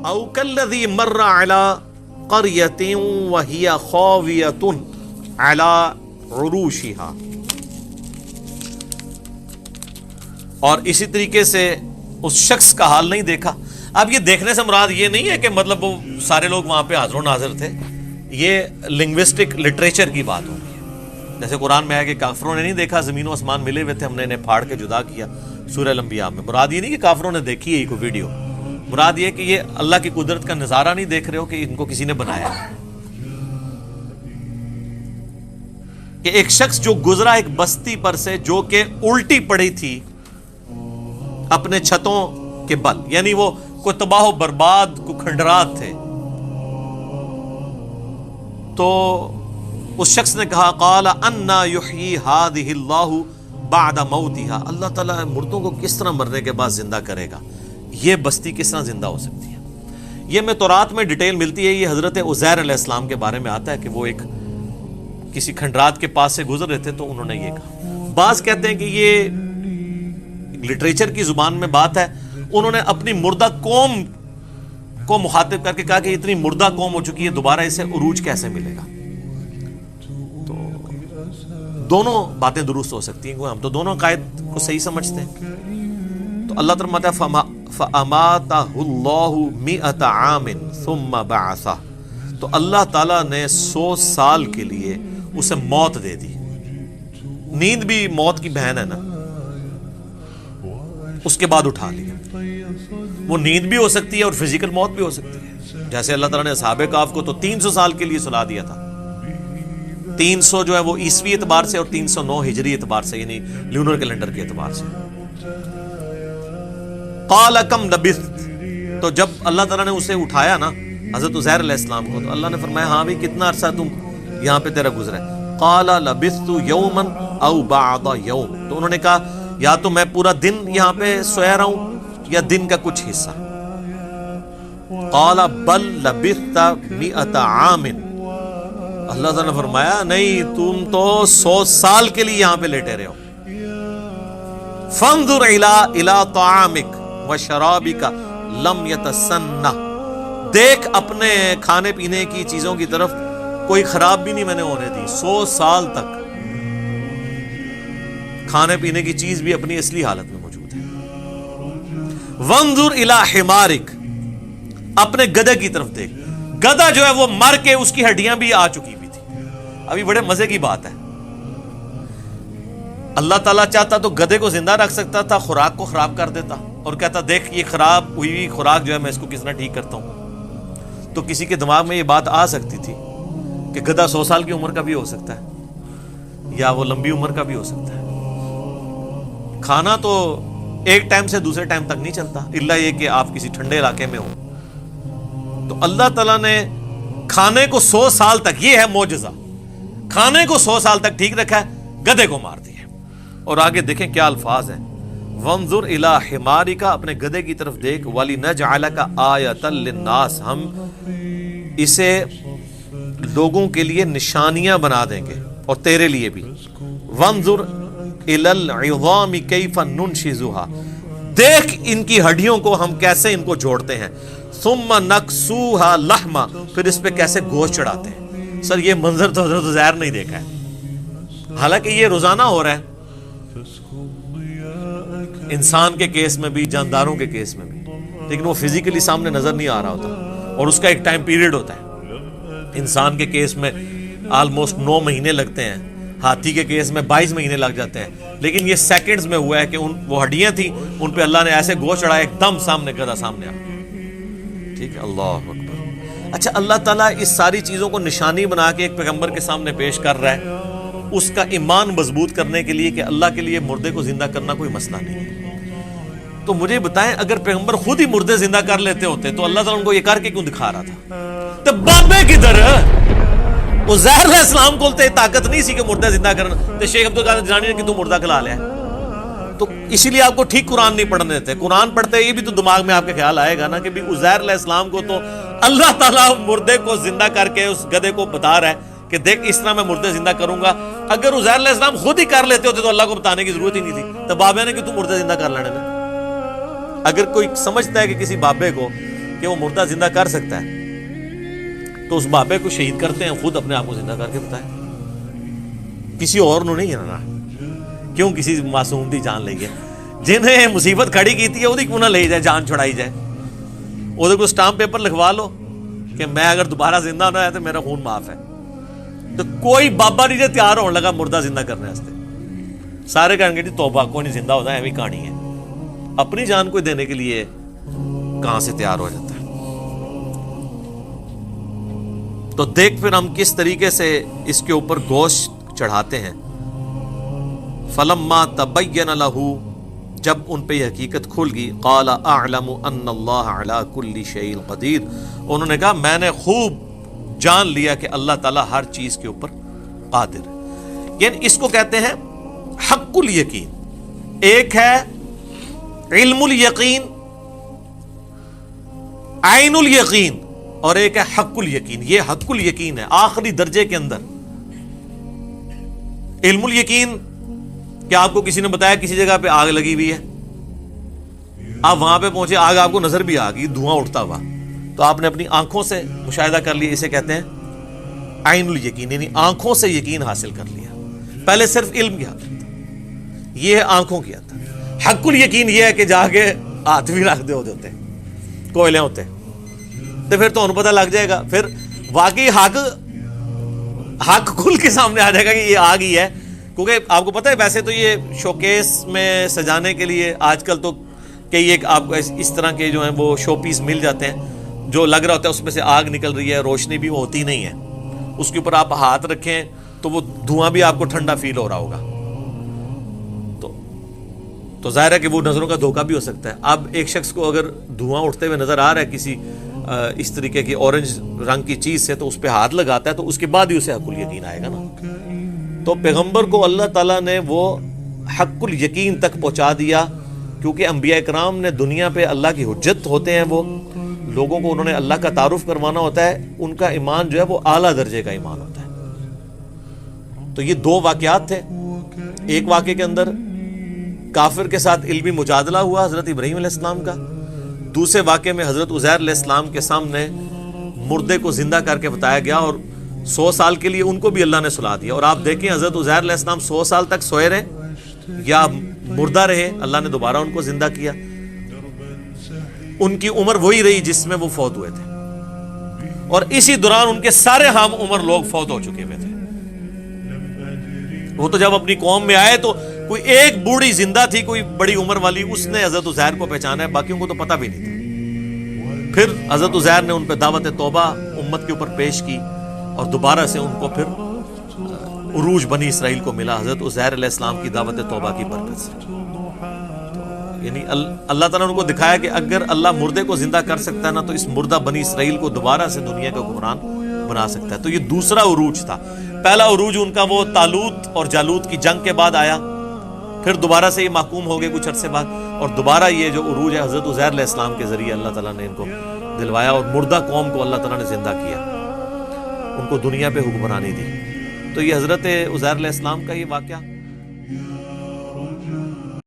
او کالذی مر علی قریۃ وہی خاویۃ علی عروشہا. اور اسی طریقے سے اس شخص کا حال نہیں دیکھا. اب یہ دیکھنے سے مراد یہ نہیں ہے کہ مطلب وہ سارے لوگ وہاں پہ حاضر و ناظر تھے. یہ لنگوسٹک لٹریچر کی بات ہوگی. جیسے قرآن میں ہے کہ کافروں نے نہیں دیکھا زمین و آسمان ملے ہوئے تھے, ہم نے انہیں پھاڑ کے جدا کیا. سورہ الانبیاء میں مراد یہ نہیں کہ کافروں نے دیکھی ہے کوئی ویڈیو, مراد یہ کہ یہ اللہ کی قدرت کا نظارہ نہیں دیکھ رہے ہو کہ ان کو کسی نے بنایا. کہ ایک شخص جو گزرا ایک بستی پر سے جو کہ الٹی پڑی تھی اپنے چھتوں کے بل, یعنی وہ کوئی تباہ و برباد کو کھنڈرات تھے. تو اس شخص نے کہا قال انا یحیی ہذہ اللہ بعد موتہا, اللہ تعالیٰ مردوں کو کس طرح مرنے کے بعد زندہ کرے گا, یہ بستی کس طرح زندہ ہو سکتی ہے. یہ میں تورات میں ڈیٹیل ملتی ہے. یہ حضرت عزیر علیہ السلام کے بارے میں آتا ہے کہ وہ ایک کسی کھنڈرات کے پاس سے گزر رہے تھے تو انہوں نے یہ کہا. بعض کہتے ہیں کہ یہ لٹریچر کی زبان میں بات ہے, انہوں نے اپنی مردہ قوم کو مخاطب کر کے کہا کہ اتنی مردہ قوم ہو چکی ہے, دوبارہ اسے عروج کیسے ملے گا. تو دونوں باتیں درست ہو سکتی ہیں, ہم تو دونوں عقائد کو صحیح سمجھتے ہیں. تو اللہ تعالیٰ فرماتا ہے فَأَمَاتَهُ اللَّهُ مِئَةَ عَامٍ ثُمَّ بَعَثَهُ, تو اللہ تعالیٰ نے 100 سال کے لیے اسے موت دے دی. نیند بھی موت کی بہن ہے نا, اس کے بعد اٹھا لیا. وہ نیند بھی ہو سکتی ہے اور فزیکل موت بھی ہو سکتی ہے. جیسے اللہ تعالیٰ نے اصحاب کہف کو تو 300 سال کے لیے سلا دیا تھا. 300 جو ہے وہ عیسوی اعتبار سے اور 309 ہجری اعتبار سے, یعنی لونر کیلنڈر کے اعتبار سے. قال کم لبثت, تو جب اللہ تعالیٰ نے اسے اٹھایا نا حضرت عزیر علیہ السلام کو, تو اللہ نے فرمایا ہاں بھی کتنا عرصہ تم یہاں پہ تیرا گزرا ہے. قال لبثت یوما او بعض یوم, تو انہوں نے کہا یا تو میں پورا دن یہاں پہ سویا رہا ہوں یا دن کا کچھ حصہ. قال بل لبثت 100 عام, اللہ تعالیٰ نے فرمایا نہیں تم تو 100 سال کے لیے یہاں پہ لیٹے رہے ہو. فانظر الى طعامک وشرابک لم یتسنہ, دیکھ اپنے کھانے پینے کی چیزوں کی طرف, کوئی خراب بھی نہیں میں نے ہونے دی. 100 سال تک کھانے پینے کی چیز بھی اپنی اصلی حالت میں موجود ہے. وانظر الی حمارک, اپنے گدھے کی طرف دیکھ. گدھا جو ہے وہ مر کے اس کی ہڈیاں بھی آ چکی بھی تھی. ابھی بڑے مزے کی بات ہے, اللہ تعالیٰ چاہتا تو گدھے کو زندہ رکھ سکتا تھا, خوراک کو خراب کر دیتا اور کہتا دیکھ یہ خراب ہوئی خوراک جو ہے میں اس کو کس طرح ٹھیک کرتا ہوں. تو کسی کے دماغ میں یہ بات آ سکتی تھی کہ گدھا 100 سال کی عمر کا بھی ہو سکتا ہے یا وہ لمبی عمر کا بھی ہو سکتا ہے. کھانا تو ایک ٹائم سے دوسرے ٹائم تک نہیں چلتا, الا یہ کہ آپ کسی ٹھنڈے علاقے میں ہو. تو اللہ تعالیٰ نے کھانے کو 100 سال تک, یہ ہے معجزہ, کھانے کو 100 سال تک ٹھیک رکھا ہے, گدھے کو مار دیا. اور آگے دیکھیں کیا الفاظ ہیں. وانظر الی حمارک, اپنے گدھے کی طرف دیکھ. وَلِنَجْعَلَكَ آیَةً لِلنَّاسِ, ہم اسے لوگوں کے لیے نشانیاں بنا دیں گے اور تیرے لیے بھی. وانظر الی العظام کیف ننشزها, دیکھ ان کی ہڈیوں کو ہم کیسے ان کو جوڑتے ہیں. ثم نکسوها لحما, پھر اس پہ کیسے گوشت چڑھاتے ہیں. سر یہ منظر تو حضرت عزیر نہیں دیکھا ہے, حالانکہ یہ روزانہ ہو رہا ہے انسان کے کیس میں بھی, جانداروں کے کیس میں بھی, لیکن وہ فزیکلی سامنے نظر نہیں آ رہا ہوتا اور اس کا ایک ٹائم پیریڈ ہوتا ہے. انسان کے کیس میں آلموسٹ 9 مہینے لگتے ہیں, ہاتھی کے کیس میں 22 مہینے لگ جاتے ہیں, لیکن یہ سیکنڈز میں ہوا ہے کہ وہ ہڈیاں تھیں ان پہ اللہ نے ایسے گوشت چڑھایا ایک دم سامنے گدھا سامنے آ. ٹھیک ہے, اللہ اکبر. اچھا, اللہ تعالیٰ اس ساری چیزوں کو نشانی بنا کے ایک پیغمبر کے سامنے پیش کر رہا ہے اس کا ایمان مضبوط کرنے کے لیے کہ اللہ کے لیے مردے کو زندہ کرنا کوئی مسئلہ نہیں ہے. تو مجھے بتائیں اگر پیغمبر خود ہی مردے زندہ کر لیتے ہوتے تو اللہ تعالیٰ ان کو یہ کر کے کیوں دکھا رہا تھا؟ تو بابے کدھر عزیر علیہ السلام کو طاقت نہیں سی کہ مردہ زندہ کرنا, تو شیخ عبدالقادر جیلانی نے کہ تو مردہ کھلا لیا. تو اسی لیے آپ کو ٹھیک قرآن نہیں پڑھنے دیتے. قرآن پڑھتے یہ بھی تو دماغ میں آپ کے خیال آئے گا نا کہ عزیر علیہ السلام کو تو اللہ تعالیٰ مردے کو زندہ کر کے اس گدھے کو بتا رہا ہے کہ دیکھ اس طرح میں مردے زندہ کروں گا. اگر عزیر علیہ السلام خود ہی کر لیتے ہوتے تو اللہ کو بتانے کی ضرورت ہی نہیں تھی. تو بابے نے کہ تو مردے زندہ کر لینے میں. اگر کوئی سمجھتا ہے کہ کسی بابے کو کہ وہ مردہ زندہ کر سکتا ہے تو اس بابے کو شہید کرتے ہیں، خود اپنے آپ کو زندہ کر کے بتائیں، کسی اور نے نہیں کرنا، کیوں کسی معصوم دی جان لے گئے؟ جنہیں مصیبت کھڑی کی تھی وہ کیوں نہ لے جائے، جان چھڑائی جائے، وہ کو اسٹامپ پیپر لکھوا لو کہ میں اگر دوبارہ زندہ ہونا ہے تو میرا خون معاف ہے۔ تو کوئی بابا نہیں جو تیار ہونے لگا مردہ زندہ کرنے واسطے، سارے کہیں گے جی توبہ، کوئی نہیں زندہ ہوتا ہے، ایویں کہانی ہے۔ اپنی جان کو دینے کے لیے کہاں سے تیار ہو جاتا ہے؟ تو دیکھ پھر ہم کس طریقے سے اس کے اوپر گوشت چڑھاتے ہیں۔ فلما تبین لہ، جب ان پہ یہ حقیقت کھل گئی، قال اعلم ان اللہ علی کل شیء قدیر، انہوں نے کہا میں نے خوب جان لیا کہ اللہ تعالیٰ ہر چیز کے اوپر قادر ہے۔ یعنی اس کو کہتے ہیں حق الیقین۔ ایک ہے علم الیقین، عین الیقین، اور ایک ہے حق الیقین۔ یہ حق الیقین ہے آخری درجے کے اندر۔ علم الیقین کہ آپ کو کسی نے بتایا کسی جگہ پہ آگ لگی ہوئی ہے، آپ وہاں پہ پہنچے، آگ آپ کو نظر بھی آ گئی، دھواں اٹھتا ہوا، تو آپ نے اپنی آنکھوں سے مشاہدہ کر لیا، اسے کہتے ہیں عین الیقین، یعنی آنکھوں سے یقین حاصل کر لیا۔ پہلے صرف علم کی حد تھا، یہ ہے آنکھوں کی حد۔ حق الیقین یہ ہے کہ جا کے ہاتھ بھی رکھ دے ہوتے کوئلے ہوتے، تو پھر تو انہیں پتہ لگ جائے گا، پھر واقعی حق کھل کے سامنے آ جائے گا کہ یہ آگ ہی ہے۔ کیونکہ آپ کو پتہ ہے ویسے تو یہ شوکیس میں سجانے کے لیے آج کل تو کئی ایک آپ کو اس طرح کے جو ہیں وہ شو پیس مل جاتے ہیں، جو لگ رہا ہوتا ہے اس میں سے آگ نکل رہی ہے، روشنی بھی ہوتی نہیں ہے، اس کے اوپر آپ ہاتھ رکھیں تو وہ دھواں بھی آپ کو ٹھنڈا فیل ہو رہا ہوگا، تو ظاہر ہے کہ وہ نظروں کا دھوکہ بھی ہو سکتا ہے۔ اب ایک شخص کو اگر دھواں اٹھتے ہوئے نظر آ رہا ہے کسی اس طریقے کی اورنج رنگ کی چیز سے، تو اس پہ ہاتھ لگاتا ہے تو اس کے بعد ہی اسے حق الیقین آئے گا نا۔ تو پیغمبر کو اللہ تعالیٰ نے وہ حق الیقین تک پہنچا دیا، کیونکہ انبیاء کرام نے دنیا پہ اللہ کی حجت ہوتے ہیں، وہ لوگوں کو انہوں نے اللہ کا تعارف کروانا ہوتا ہے، ان کا ایمان جو ہے وہ اعلیٰ درجے کا ایمان ہوتا ہے۔ تو یہ دو واقعات تھے، ایک واقعے کے اندر کافر کے ساتھ علمی مجادلہ ہوا حضرت ابراہیم علیہ السلام کا، دوسرے واقعے میں حضرت عزیر علیہ السلام کے سامنے مردے کو زندہ کر کے بتایا گیا، اور 100 سال کے لیے ان کو بھی اللہ نے سلا دیا۔ اور آپ دیکھیں حضرت عزیر علیہ السلام 100 سال تک سوئے رہے یا مردہ رہے، اللہ نے دوبارہ ان کو زندہ کیا۔ ان کی عمر وہی رہی جس میں وہ فوت ہوئے تھے، اور اسی دوران ان کے سارے ہم عمر لوگ فوت ہو چکے ہوئے تھے۔ وہ تو جب اپنی قوم میں آئے تو کوئی ایک بوڑھی زندہ تھی، کوئی بڑی عمر والی، اس نے حضرت عزیر کو پہچانا ہے، باقیوں کو تو پتہ بھی نہیں تھا۔ پھر حضرت عزیر نے ان پہ دعوت توبہ امت کے اوپر پیش کی، اور دوبارہ سے ان کو پھر عروج بنی اسرائیل کو ملا حضرت عزیر علیہ السلام کی دعوت توبہ کی برکت سے۔ یعنی اللہ تعالیٰ نے ان کو دکھایا کہ اگر اللہ مردے کو زندہ کر سکتا ہے نا، تو اس مردہ بنی اسرائیل کو دوبارہ سے دنیا کا حکمران بنا سکتا ہے۔ تو یہ دوسرا عروج تھا۔ پہلا عروج ان کا وہ طالوت اور جالوت کی جنگ کے بعد آیا، پھر دوبارہ سے یہ محکوم ہو گئے کچھ عرصے بعد، اور دوبارہ یہ جو عروج ہے حضرت عزیر علیہ السلام کے ذریعے اللہ تعالیٰ نے ان کو دلوایا، اور مردہ قوم کو اللہ تعالیٰ نے زندہ کیا، ان کو دنیا پہ حکمرانی دی۔ تو یہ حضرت عزیر علیہ السلام کا یہ واقعہ